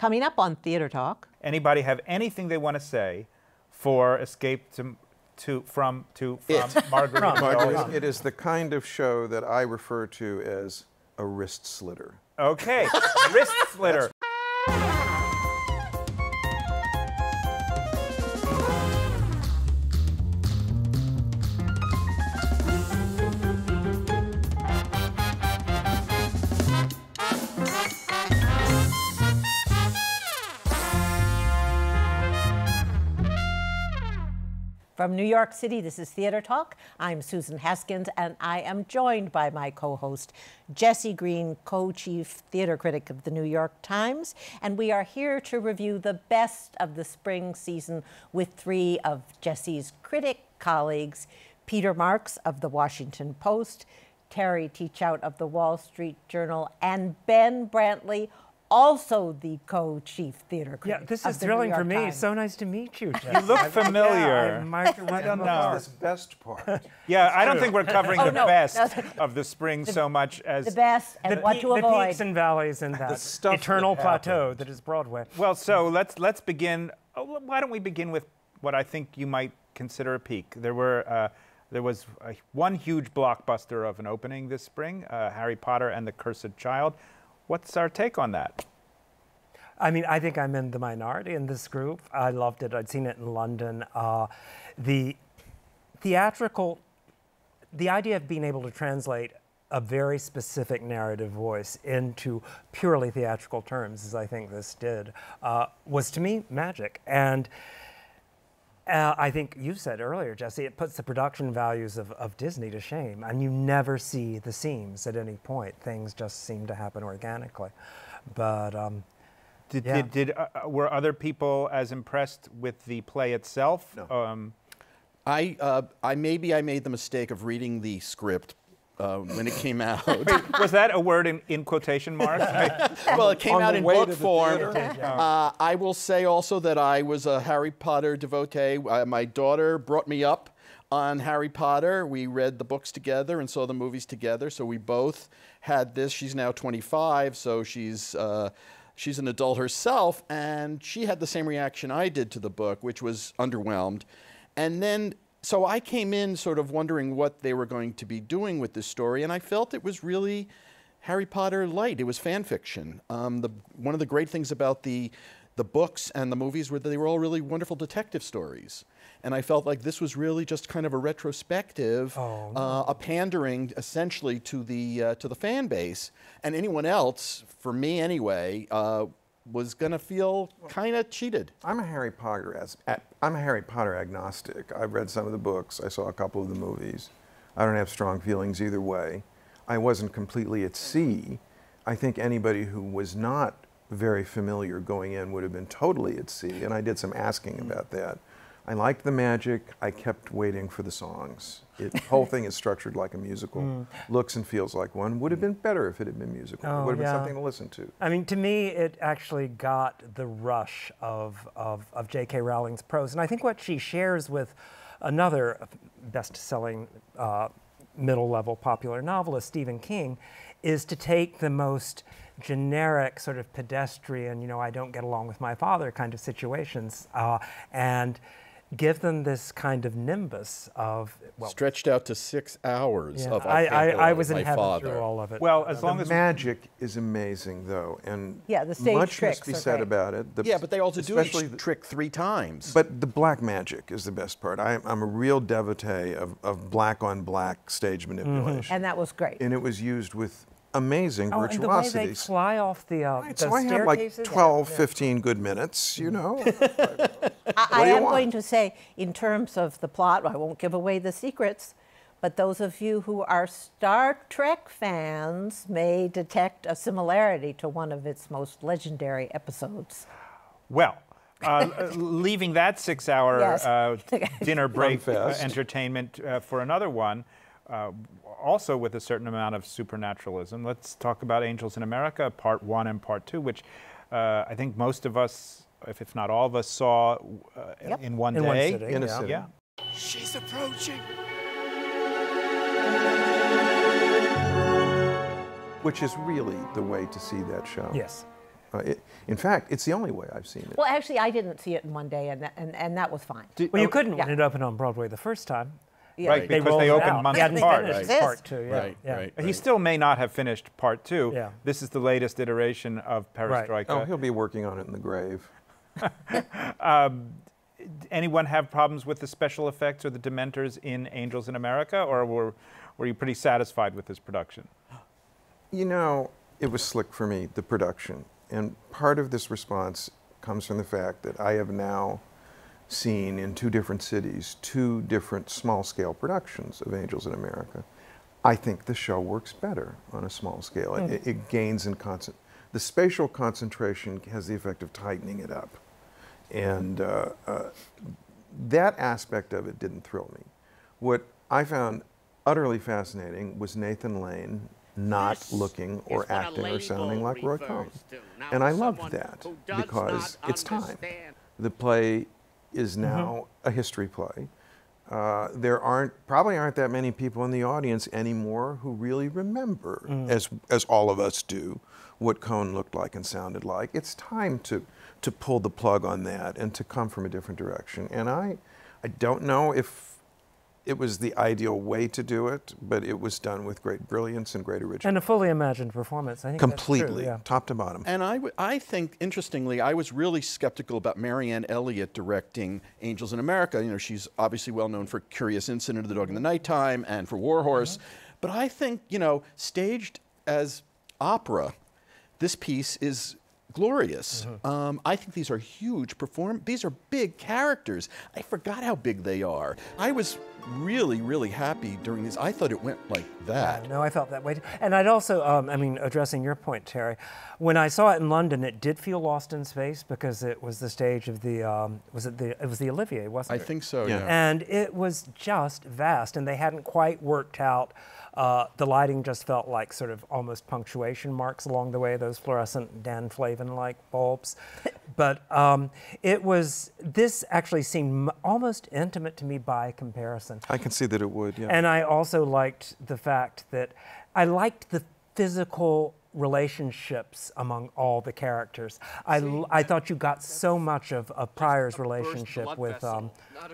Coming up on Theater Talk. Anybody have anything they want to say for Escape from Marguerite? Marguerite, it is the kind of show that I refer to as a wrist slitter. Okay, wrist slitter. From New York City, this is Theater Talk. I'm Susan Haskins, and I am joined by my co-host, Jesse Green, co-chief theater critic of the New York Times. And we are here to review the best of the spring season with three of Jesse's critic colleagues, Peter Marks of The Washington Post, Terry Teachout of The Wall Street Journal, and Ben Brantley, also the co-chief theater critic. Yeah, this is thrilling for me. So nice to meet you, Jeff. You look familiar. I don't know. This best part. Yeah, I don't think we're covering the best of the spring so much as the best and what to avoid. The peaks and valleys and that eternal plateau that is Broadway. Well, so let's begin. Why don't we begin with what I think you might consider a peak? There was one huge blockbuster of an opening this spring, Harry Potter and the Cursed Child. What's our take on that? I mean, I think I'm in the minority in this group. I loved it. I'd seen it in London. The idea of being able to translate a very specific narrative voice into purely theatrical terms, as I think this did, was to me magic. And I think you said earlier, Jesse, it puts the production values of Disney to shame, and you never see the seams at any point. Things just seem to happen organically. But were other people as impressed with the play itself? No. I made the mistake of reading the script when it came out. Was that a word in quotation marks? Well, it came out in book form. I will say also that I was a Harry Potter devotee. My daughter brought me up on Harry Potter. We read the books together and saw the movies together. So we both had this. She's now 25, so she's an adult herself, and she had the same reaction I did to the book, which was underwhelmed. And then so I came in sort of wondering what they were going to be doing with this story, and I felt it was really Harry Potter light. It was fan fiction. One of the great things about the books and the movies were that they were all really wonderful detective stories. And I felt like this was really just kind of a retrospective, a pandering essentially to the fan base. And anyone else, for me anyway, was going to feel kind of cheated. I'm a Harry Potter agnostic. I've read some of the books. I saw a couple of the movies. I don't have strong feelings either way. I wasn't completely at sea. I think anybody who was not very familiar going in would have been totally at sea, and I did some asking about that. I liked the magic. I kept waiting for the songs. The whole thing is structured like a musical, looks and feels like one. Would have been better if it had been musical. It would have been something to listen to. I mean, to me, it actually got the rush of J.K. Rowling's prose. And I think what she shares with another best-selling middle-level popular novelist, Stephen King, is to take the most generic sort of pedestrian, I don't get along with my father kind of situations, and give them this kind of nimbus of, well, stretched out to 6 hours of I was in my heaven father. through all of it. Well, as long as magic is amazing, though, and the stage much tricks must be said about it. But they also do each trick 3 times. But the black magic is the best part. I'm a real devotee of black-on-black stage manipulation. And that was great. And it was used with amazing virtuosity. And the way they fly off the So I had like 12, 15 good minutes, I am going to say, in terms of the plot, I won't give away the secrets, but those of you who are Star Trek fans may detect a similarity to one of its most legendary episodes. Well, leaving that 6-hour dinner break entertainment for another one, also with a certain amount of supernaturalism. Let's talk about Angels in America, Part 1 and Part 2, which I think most of us, if not all of us, saw in one day. In a sitting. Yeah. She's approaching. Which is really the way to see that show. Yes. In fact, it's the only way I've seen it. Well, actually, I didn't see it in one day, and that was fine. Well, you couldn't when it opened on Broadway the first time. Yeah. Right, because they opened months apart. Part two, yeah. Right. He still may not have finished part 2. Yeah. This is the latest iteration of Perestroika. Oh, he'll be working on it in the grave. Anyone have problems with the special effects or the Dementors in Angels in America, or were you pretty satisfied with this production? You know, it was slick for me, the production. And part of this response comes from the fact that I have now seen in 2 different cities 2 different small-scale productions of Angels in America. I think the show works better on a small scale. It gains in the spatial concentration has the effect of tightening it up. And that aspect of it didn't thrill me. What I found utterly fascinating was Nathan Lane not looking or acting or sounding like Roy Cohn. And I loved that because it's time. The play is now a history play. There probably aren't that many people in the audience anymore who really remember, as all of us do, what Cohn looked like and sounded like. It's time to pull the plug on that and to come from a different direction. And I don't know if it was the ideal way to do it, but it was done with great brilliance and great originality. And a fully imagined performance, I think. Completely, that's true, top to bottom. And I think, interestingly, I was really skeptical about Marianne Elliott directing Angels in America. You know, she's obviously well known for Curious Incident of the Dog in the Nighttime and for War Horse. But I think, you know, staged as opera, this piece is glorious. I think these are huge these are big characters. I forgot how big they are. I was really, really happy during this. I thought it went like that. No, I felt that way too. And I'd also, I mean, addressing your point, Terry, when I saw it in London, it did feel lost in space because it was the stage of the, it was the Olivier, wasn't it? I think so, Yeah. yeah. And it was just vast, and they hadn't quite worked out. The lighting just felt like sort of almost punctuation marks along the way, those fluorescent Dan Flavin-like bulbs. But this actually seemed almost intimate to me by comparison. I can see that it would, yeah. And I also liked the fact that I liked the physical relationships among all the characters. I thought you got so much of Pryor's relationship with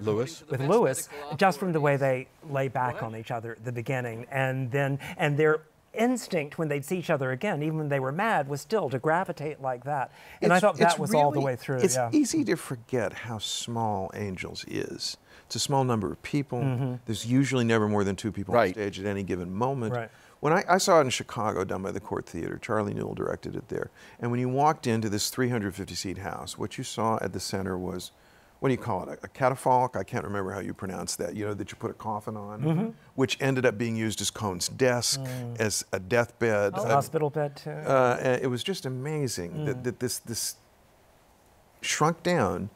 Lewis, just from the way they lay back on each other at the beginning, and their instinct when they'd see each other again, even when they were mad, was still to gravitate like that. And I thought that was all the way through. It's easy to forget how small Angels is. It's a small number of people. There's usually never more than 2 people on stage at any given moment. Right. When I saw it in Chicago, done by the Court Theater, Charlie Newell directed it there. And when you walked into this 350-seat house, what you saw at the center was, what do you call it, a catafalque? I can't remember how you pronounce that, you know, that you put a coffin on, which ended up being used as Cohn's desk, as a deathbed. A hospital bed, too. It was just amazing that this shrunk down,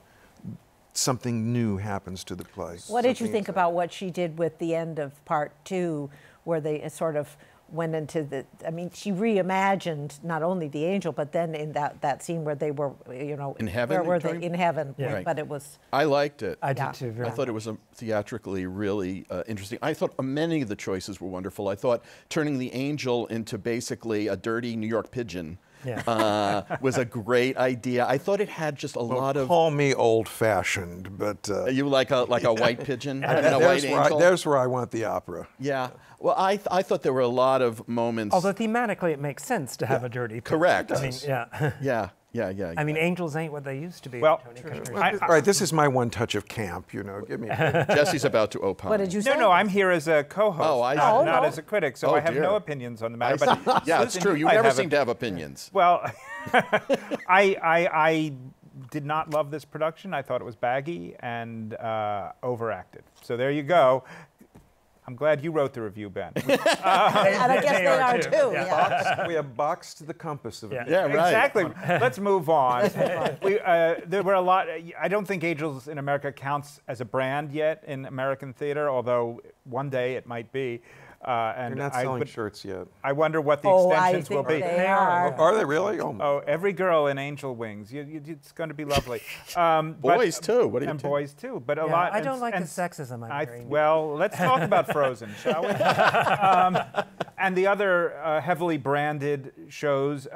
something new happens to the play. What did you think about what she did with the end of part 2, where they sort of went into the, I mean, she reimagined not only the angel, but then in that scene where they were, you know, In heaven, where were they? In heaven, Yeah. Right. but it was. I liked it. I did too. Very I thought it was theatrically really interesting. I thought many of the choices were wonderful. I thought turning the angel into basically a dirty New York pigeon was a great idea. I thought it had just a lot of. Call me old-fashioned, but You like a white pigeon? I mean, a white angel? there's where I want the opera. Yeah. Well, I thought there were a lot of moments. Although thematically it makes sense to have a dirty pigeon. Correct. I mean, yeah. Yeah. I mean, angels ain't what they used to be. Well, Tony Kushner. All right, this is my one touch of camp, you know. Give me. Jesse's about to opine. What did you say? No, I'm here as a co-host, Oh, I not, see. not no. as a critic, so Oh, I have dear. no opinions on the matter. I But see. Yeah, it's Susan, true. You might never have seem to have opinions. Well, I did not love this production. I thought it was baggy and overacted. So there you go. I'm glad you wrote the review, Ben. And I guess they are too. Yeah. We have boxed the compass of it. Yeah, right. Exactly. Let's move on. There were a lot. I don't think Angels in America counts as a brand yet in American theater, although one day it might be. And You're not selling shirts yet. I wonder what the Oh, I extensions will think be. they are. Are they really? Oh, every girl in Angel Wings. It's going to be lovely. Boys, too. What do you And think? boys, too. But a Yeah, lot. I don't like the and sexism I'm hearing. Well, let's talk about Frozen, shall we? And the other heavily branded shows,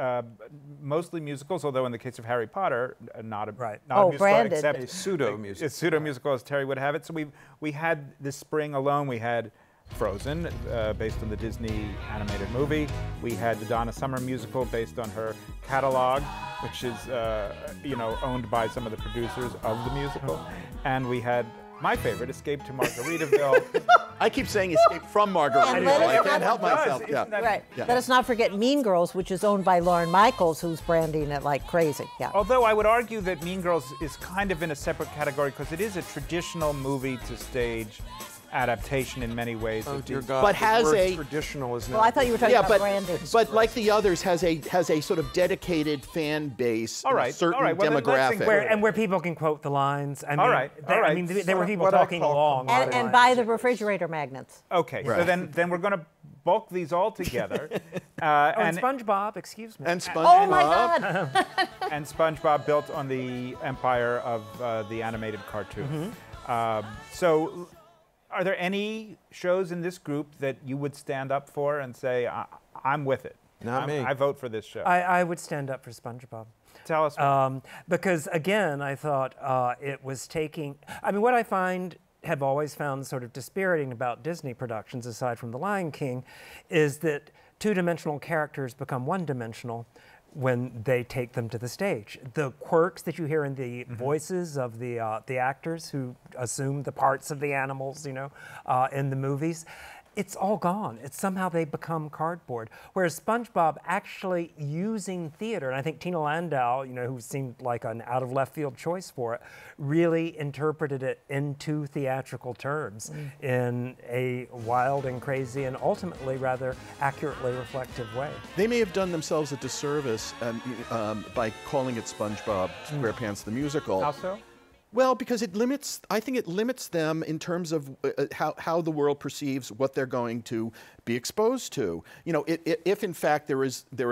mostly musicals, although in the case of Harry Potter, not a Oh, musical, branded. except A pseudo-musical. a pseudo-musical, as Terry would have it. So we had this spring alone, we had Frozen, based on the Disney animated movie. We had the Donna Summer musical based on her catalog, which is owned by some of the producers of the musical. And we had my favorite, Escape to Margaritaville. I keep saying Escape from Margaritaville. I can't help myself. Yeah. Right. Yeah. Let us not forget Mean Girls, which is owned by Lorne Michaels, who's branding it like crazy. Yeah. Although I would argue that Mean Girls is kind of in a separate category because it is a traditional movie to stage adaptation in many ways. Oh dear God! But the has word a- traditional is Well, I thought you were talking Yeah, about branding. but like the others, has a sort of dedicated fan base, All in right, a certain all right, well, then let's demographic. include Where people can quote the lines. I mean, All right, all I mean, right. there were people What I talking call along. and buy the refrigerator magnets. Okay, so Right. then we're going to bulk these all together. And SpongeBob, excuse me. And SpongeBob. Oh my God! And SpongeBob built on the empire of the animated cartoon. So are there any shows in this group that you would stand up for and say, I'm with it? Not me. I vote for this show. I would stand up for SpongeBob. Tell us why. Because again, I thought it was taking. I mean, what I have always found sort of dispiriting about Disney productions, aside from The Lion King, is that two-dimensional characters become one-dimensional when they take them to the stage. The quirks that you hear in the voices of the actors who assume the parts of the animals, in the movies, it's all gone. It's somehow they become cardboard. Whereas SpongeBob actually using theater, and I think Tina Landau, who seemed like an out of left field choice for it, really interpreted it into theatrical terms in a wild and crazy and ultimately rather accurately reflective way. They may have done themselves a disservice by calling it SpongeBob SquarePants the Musical. How so? Well, because I think it limits them in terms of how the world perceives what they're going to be exposed to. If in fact there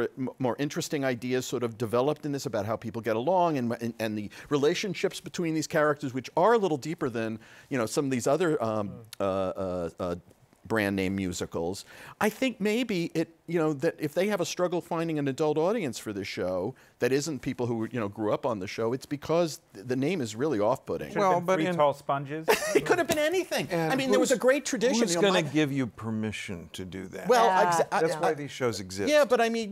are more interesting ideas sort of developed in this about how people get along and the relationships between these characters, which are a little deeper than, some of these other brand name musicals, I think maybe that if they have a struggle finding an adult audience for this show that isn't people who grew up on the show, it's because the name is really off-putting. Well, but Three in- Tall Sponges. It could have been anything. And I mean, there was a great tradition. Who's going to give you permission to do that? Well, that's why these shows exist. yeah, but I mean,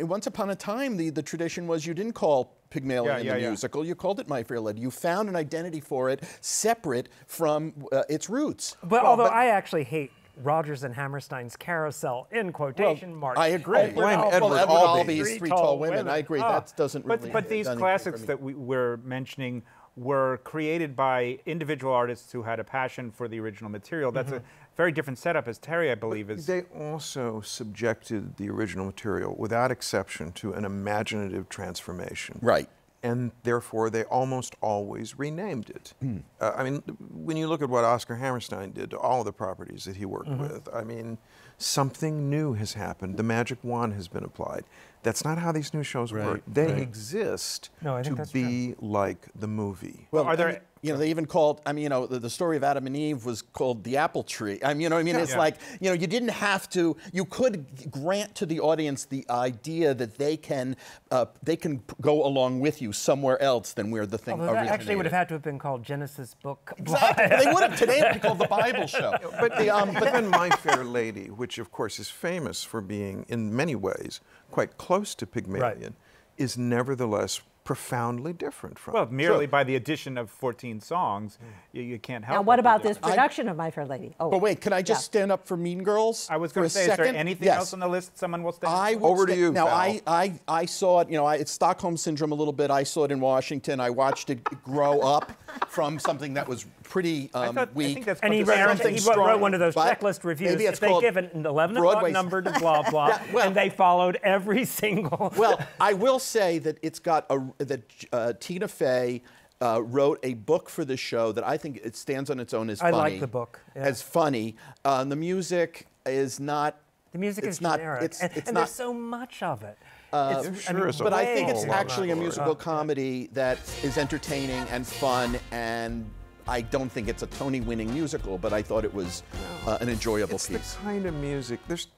once upon a time, the tradition was you didn't call Pygmalion the musical, you called it My Fair Lady. You found an identity for it separate from its roots. But although I actually hate Rodgers and Hammerstein's Carousel in quotation marks. I agree. blame Edward Edward Albee. Albee's Three Tall Women. I agree. That doesn't really. But these done anything classics for me. that we're mentioning were created by individual artists who had a passion for the original material. That's a very different setup, as Terry, I believe, is. They also subjected the original material, without exception, to an imaginative transformation. Right. And therefore, they almost always renamed it. I mean, when you look at what Oscar Hammerstein did to all of the properties that he worked with, I mean, something new has happened. The magic wand has been applied. That's not how these new shows work. They exist I think to that's be like the movie. Well, Are there- they even called, the story of Adam and Eve was called The Apple Tree. It's like, you didn't have to, you could grant to the audience the idea that they can go along with you somewhere else than where the thing Although that originated. actually would have had to have been called Genesis Book. Exactly. They would have, today it would be called The Bible Show. But even My Fair Lady, which of course is famous for being, in many ways, quite close to Pygmalion, is nevertheless profoundly different from. Well, merely by the addition of 14 songs, you can't help. Now, but what be about this different. production of My Fair Lady? Oh, But wait, can I just stand up for Mean Girls? I was for going a to say, second? is there anything Yes. else on the list someone will stand I for? will Over to you, Now, pal. I saw it, it's Stockholm Syndrome a little bit. I saw it in Washington. I watched it grow up from something that was pretty I weak. think that's And he, what this ran, is. he strong, wrote one of those but checklist reviews. maybe it's If they called give an 11 Broadway- o'clock number to blah, blah, Yeah, well- and they followed every single... Well, I will say that it's got Tina Fey wrote a book for the show that I think it stands on its own as I funny. like the book, yeah. As funny. The music is not. The music it's is not, generic, It's and not. there's so much of it. There sure is a But I think it's whole lot actually a more. musical comedy that is entertaining and fun and I don't think it's a Tony-winning musical, but I thought it was an enjoyable piece. It's the kind of music. There's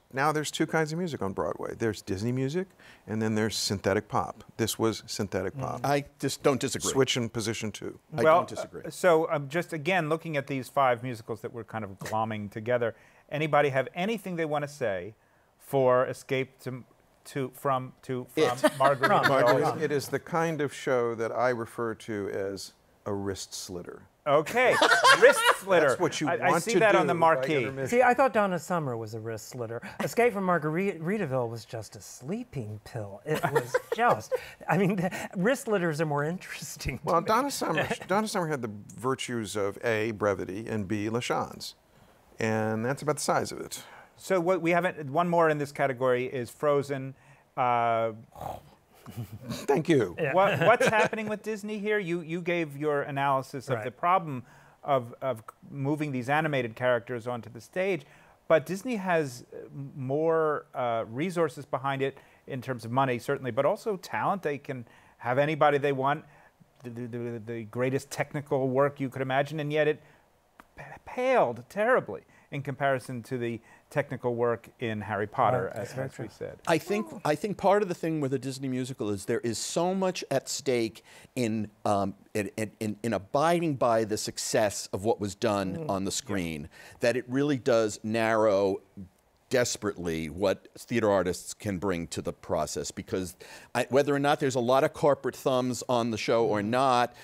two kinds of music on Broadway. There's Disney music, and then there's synthetic pop. This was synthetic pop. I just don't disagree. Switch in position 2. I don't disagree. So just again, looking at these 5 musicals that we're kind of glomming together, anybody have anything they want to say for Escape from Margaritaville? It is the kind of show that I refer to as a wrist slitter. Okay, wrist slitter. That's what you want to do. I see that on the marquee. See, I thought Donna Summer was a wrist slitter. Escape from Margaritaville was just a sleeping pill. It was just, I mean, the wrist slitters are more interesting. Well, Donna Summer had the virtues of A, brevity, and B, La Chance. And that's about the size of it. So what we haven't, one more in this category is Frozen. Thank you. Yeah. What's happening with Disney here? You gave your analysis of the problem of moving these animated characters onto the stage, but Disney has more resources behind it in terms of money, certainly, but also talent. They can have anybody they want, the greatest technical work you could imagine, and yet it paled terribly in comparison to the technical work in Harry Potter, as we said. I think part of the thing with a Disney musical is there is so much at stake in abiding by the success of what was done on the screen that it really does narrow desperately what theater artists can bring to the process, because whether or not there's a lot of corporate thumbs on the show or not,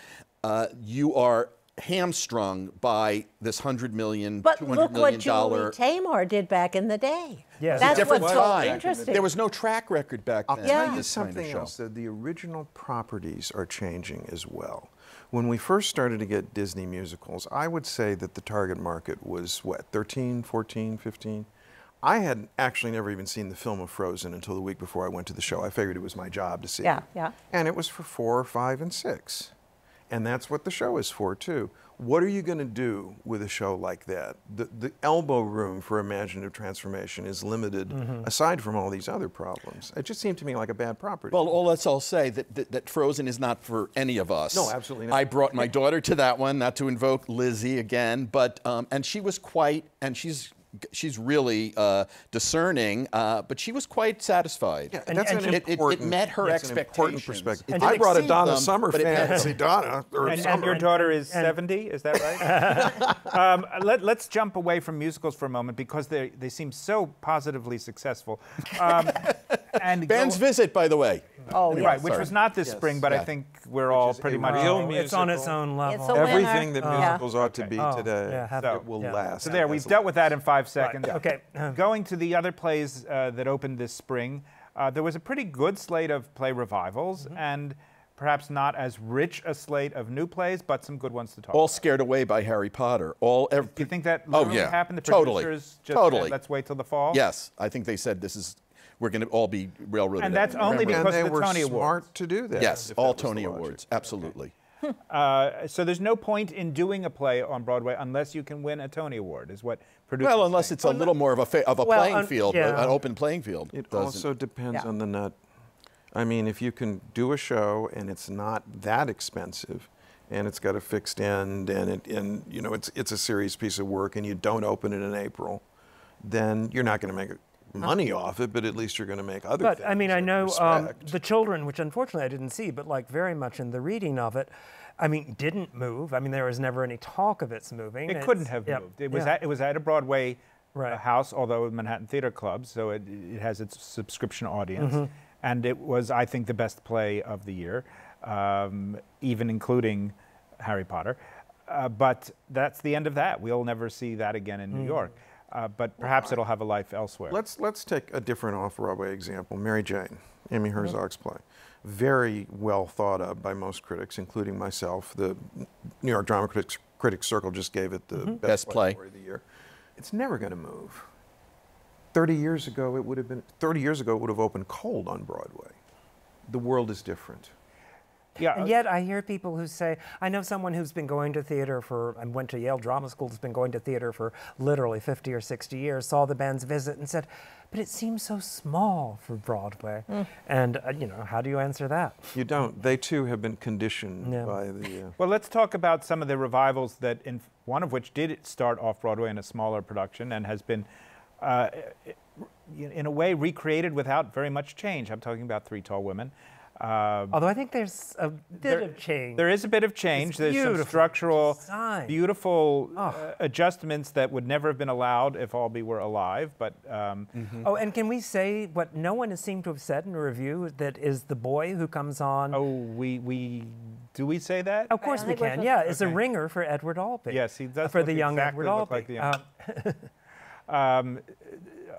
you are hamstrung by this $100 million, but $200 look million what Julie Taymor did back in the day. Yes. That's different what's so time. interesting. There was no track record back then. I'll tell you this kind of something show. else, that the original properties are changing as well. When we first started to get Disney musicals, I would say that the target market was, what, 13, 14, 15? I had actually never even seen the film of Frozen until the week before I went to the show. I figured it was my job to see it. Yeah. And it was for 4, 5, and 6. And that's what the show is for, too. What are you going to do with a show like that? The elbow room for imaginative transformation is limited, aside from all these other problems. It just seemed to me like a bad property. Well, I'll say that Frozen is not for any of us. No, absolutely not. I brought my daughter to that one, not to invoke Lizzie again, but and she was quite, and she's really discerning, but she was quite satisfied. Yeah, that's it met her expectations. An important perspective. It I didn't brought a exceed Donna them, Summer but it fan met to see Donna. And your daughter is 70, is that right? Let's jump away from musicals for a moment, because they seem so positively successful. And Ben's Visit, by the way. Oh, right, yes. which was not this spring, but I think we're all pretty much. It's on its own level. It's a winner. Everything that musicals ought to be today, yeah, it will last. So there, we've dealt with that in 5 seconds. Right. Okay. Going to the other plays that opened this spring, there was a pretty good slate of play revivals, and perhaps not as rich a slate of new plays, but some good ones to talk All about. scared away by Harry Potter. Do you think that Oh, literally yeah. happened? The Totally. producers just Totally. said, let's wait till the fall? Yes, I think they said we're going to all be railroaded. And that's out. only Railroaded. because and of they the were Tony smart Awards. to do that. Yes, if all that was the Tony logic. Awards, absolutely. So there's no point in doing a play on Broadway unless you can win a Tony Award, is what producers Well, unless think. it's a little more of a playing field, yeah. an open playing field. It doesn't- also depends Yeah. on the nut. I mean, if you can do a show and it's not that expensive, and it's got a fixed end, and you know it's a serious piece of work, and you don't open it in April, then you're not going to make money off it, but at least you're going to make other things. But I mean, I like know respect. The Children, which unfortunately I didn't see, but like very much in the reading of it, I mean, didn't move. I mean, there was never any talk of its moving. It couldn't have yeah, moved. It was yeah. at a Broadway Right. house, although Manhattan Theater Club, so it has its subscription audience. And it was, I think, the best play of the year, even including Harry Potter. But that's the end of that. We'll never see that again in New York. But perhaps it'll have a life elsewhere. Let's take a different off-Broadway example. Mary Jane, Amy Herzog's play. Very well thought of by most critics, including myself. The New York Drama Critics Circle just gave it the best play of the year. It's never going to move. 30 years ago, it would have opened cold on Broadway. The world is different. Yeah. And yet I hear people who say, I know someone who's been going to theater and went to Yale Drama School, has been going to theater for literally 50 or 60 years, saw the band's visit and said, but it seems so small for Broadway. And, you know, how do you answer that? You don't. They too have been conditioned by the... Well, let's talk about some of the revivals that, one of which did start off-Broadway in a smaller production and has been, in a way, recreated without very much change. I'm talking about Three Tall Women. Although I think there's a bit of change. There is a bit of change. There's some structural, beautiful adjustments that would never have been allowed if Albee were alive. But oh, and can we say what no one has seemed to have said in a review, that is the boy who comes on? Oh, do we say that? Of course we can. Yeah, it's a ringer for Edward Albee. Yes, he does for look the young exactly Edward look Albee. like the young.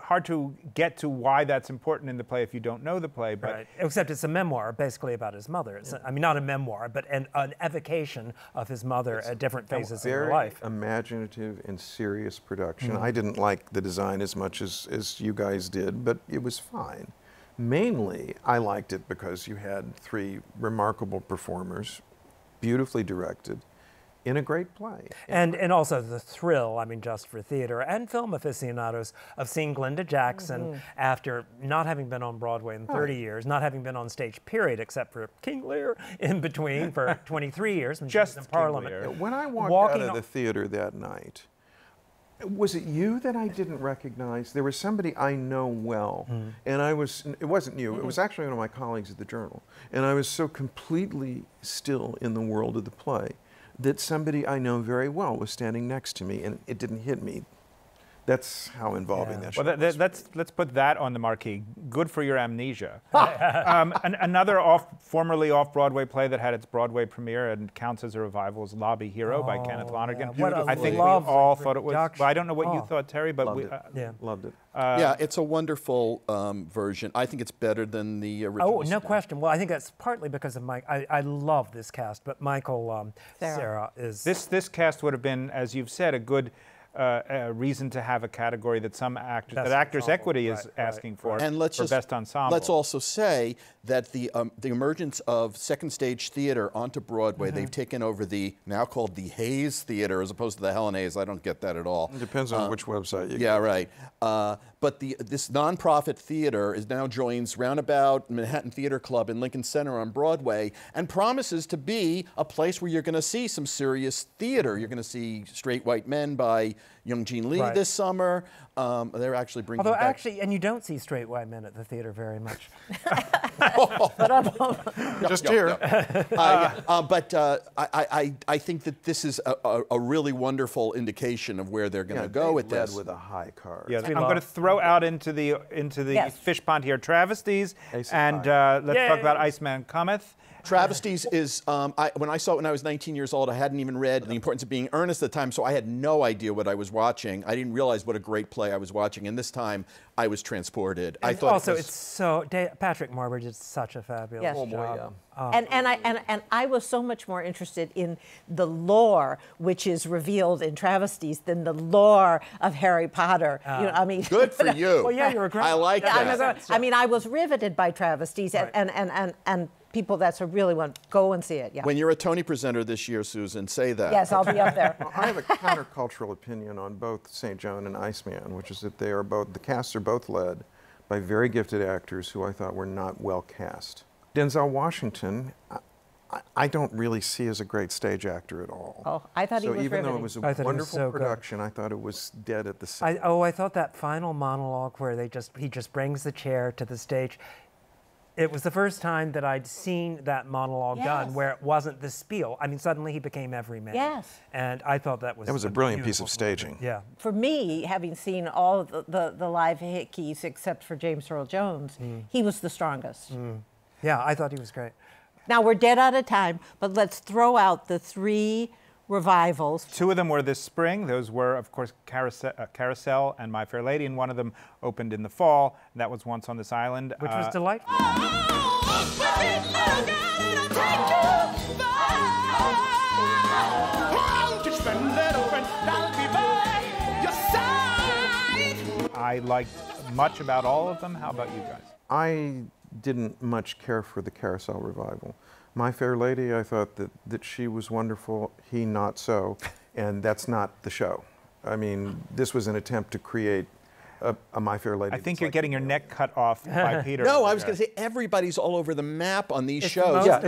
Hard to get to why that's important in the play if you don't know the play. But right. Except it's a memoir basically about his mother. It's I mean, not a memoir, but an evocation of his mother at different phases of her life. Very imaginative and serious production. I didn't like the design as much as you guys did, but it was fine. Mainly, I liked it because you had three remarkable performers, beautifully directed, in a great play. And also the thrill, I mean, just for theater and film aficionados, of seeing Glenda Jackson after not having been on Broadway in 30 years, not having been on stage, period, except for King Lear in between for 23 years when she was in Parliament. When I walked out of the theater that night, was it you that I didn't recognize? There was somebody I know well, and it wasn't you, it was actually one of my colleagues at the Journal, and I was so completely still in the world of the play that somebody I know very well was standing next to me, and it didn't hit me. That's how involving that show was. Let's put that on the marquee. Good for your amnesia. Another formerly off-Broadway play that had its Broadway premiere and counts as a revival is Lobby Hero by Kenneth Lonergan. Yeah. I think we all thought it was. Well, I don't know what you thought, Terry, but Loved it. Yeah, it's a wonderful version. I think it's better than the original. Oh, no question. Well, I think that's partly because of Mike. I love this cast, but Michael Cera is... This cast would have been, as you've said, a good reason to have a category that some actors, that Actors Equity is asking for, and let's for Best Ensemble. Let's also say that the emergence of second stage theater onto Broadway, they've taken over the now called the Hayes Theater as opposed to the Helen Hayes. I don't get that at all. It depends on which website you Yeah, right. But this nonprofit theater now joins Roundabout Manhattan Theater Club in Lincoln Center on Broadway and promises to be a place where you're going to see some serious theater. You're going to see Straight White Men by Young Jean Lee this summer. They're actually bringing Although back... actually, and you don't see straight white men at the theater very much. Just here. But I think that this is a really wonderful indication of where they're going to go with this. with a high card. Yeah, I'm going to throw out into the fish pond here travesties, and let's talk about Iceman Cometh. Travesties is, when I saw it when I was 19 years old, I hadn't even read The Importance of Being Earnest at the time, so I had no idea what I was watching. I didn't realize what a great play I was watching, and this time I was transported. And I thought also, it's so, Patrick Marber did such a fabulous job. And I was so much more interested in the lore which is revealed in Travesties than the lore of Harry Potter. You know, I mean, good for you. Well, yeah, you're a great. I like that. I mean, I was riveted by Travesties, and people that really want go and see it. Yeah. When you're a Tony presenter this year, Susan, say that. Yes, I'll be up there. Well, I have a countercultural opinion on both St. Joan and Iceman, which is that they are both, the casts are both led by very gifted actors who I thought were not well cast. Denzel Washington, I don't really see as a great stage actor at all. Oh, I thought he was So even though riveting. it was a wonderful production, I thought it was dead at the center. I thought that final monologue where he just brings the chair to the stage. It was the first time that I'd seen that monologue done where it wasn't the spiel. I mean, suddenly he became every man. Yes. And I thought that was a brilliant piece of staging. Yeah. For me, having seen all of the live Hickeys except for James Earl Jones, he was the strongest. Yeah, I thought he was great. Now, we're dead out of time, but let's throw out the three revivals. Two of them were this spring. Those were, of course, Carousel and My Fair Lady, and one of them opened in the fall. And that was Once on This Island. Which was delightful. I liked much about all of them. How about you guys? I didn't much care for the Carousel revival. My Fair Lady, I thought that she was wonderful, he not so, and that's not the show. I mean, this was an attempt to create a My Fair Lady. I think you're getting your neck cut off by Peter. No, I was going to say everybody's all over the map on these shows. Yeah,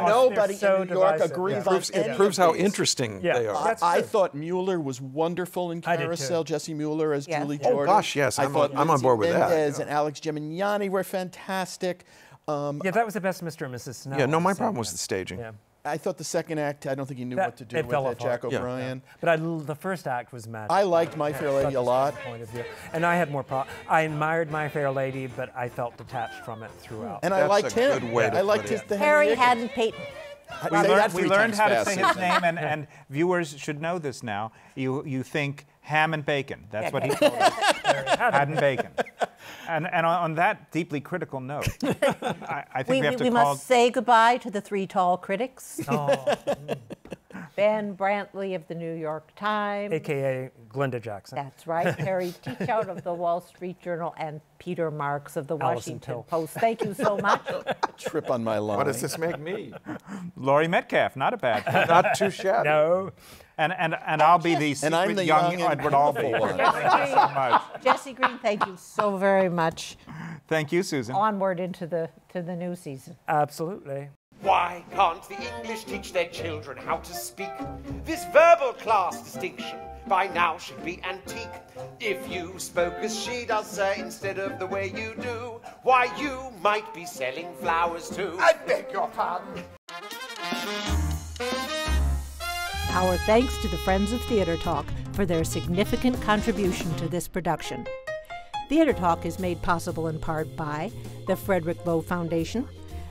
nobody in New York agrees on anything. It proves how interesting they are. I thought Mueller was wonderful in Carousel. Jesse Mueller as Julie Jordan. Oh gosh, yes, I'm on board with that. Mendez and Alex Gemignani were fantastic. Yeah, that was the best Mr. and Mrs. Snow. Yeah, no, my problem was the staging. Yeah. I thought the second act, I don't think he knew what to do with it, Jack O'Brien. But the first act was magic. I liked My Fair Lady a lot. Point of view. And I had more I admired My Fair Lady, but I felt detached from it throughout. And I liked him. I liked his Harry Haddon Payton. We learned how to say his name, and viewers should know this now. You think ham and bacon. That's what he told us. Haddon bacon. And on that deeply critical note, I think we have to we must say goodbye to the three tall critics. Ben Brantley of the New York Times. A.K.A. Glenda Jackson. That's right. Harry Teachout of the Wall Street Journal and Peter Marks of the Washington Post. Thank you so much. Trip on my line. What does this make me? Laurie Metcalf, not a bad thing. Not too shabby. No. And I'll be the secret I'm the young Edward Albee. one. Thank you so much. Jesse Green, thank you so very much. Thank you, Susan. Onward into the new season. Absolutely. Why can't the English teach their children how to speak? This verbal class distinction by now should be antique. If you spoke as she does, sir, instead of the way you do, why, you might be selling flowers too. I beg your pardon. Our thanks to the Friends of Theatre Talk for their significant contribution to this production. Theatre Talk is made possible in part by the Frederick Lowe Foundation,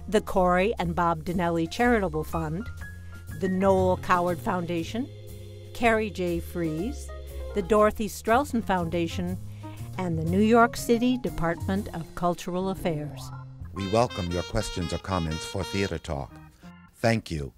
the Corey and Bob Dinelli Charitable Fund, the Noel Coward Foundation, Carrie J. Fries, the Dorothy Strelson Foundation, and the New York City Department of Cultural Affairs. We welcome your questions or comments for Theatre Talk. Thank you.